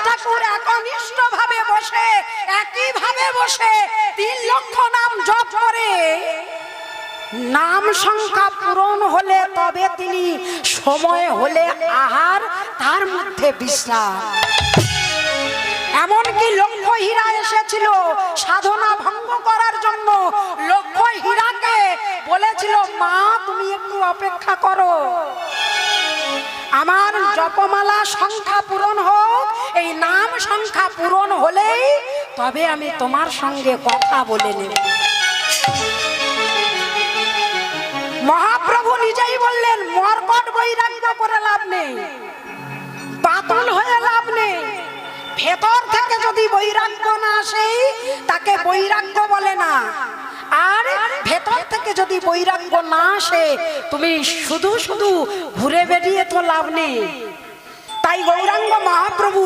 ঠাকুর একনিষ্ঠ ভাবে বসে একই ভাবে বসে 3 লক্ষ নাম জপ করে, নাম সংখ্যা পূরণ হলে তবে তিনি সময় হলে আহার, তার মধ্যে বিশ্রাম। এমনকি লক্ষ্য হীরা এসেছিল সাধনা ভঙ্গ করার জন্য। লক্ষ্য হীরাকে বলেছিল, মা তুমি একটু অপেক্ষা করো, আমার জপমালা সংখ্যা পূরণ হোক, এই নাম সংখ্যা পূরণ হলেই তবে আমি তোমার সঙ্গে কথা বলে নেব। মহাপ্রভু নিজেই বললেন, মর্কট বৈরাগ্য করে লাভ নেই, বাতুল হয়ে লাভ নেই। ভেতর থেকে যদি বৈরাগ্য না আসে তাকে বৈরাগ্য বলে না, আর ভেতর থেকে যদি বৈরাগ্য না আসে তুমি শুধু শুধু ঘুরে বেরিয়ে তো লাভ নেই। তাই গৌরাঙ্গ মহাপ্রভু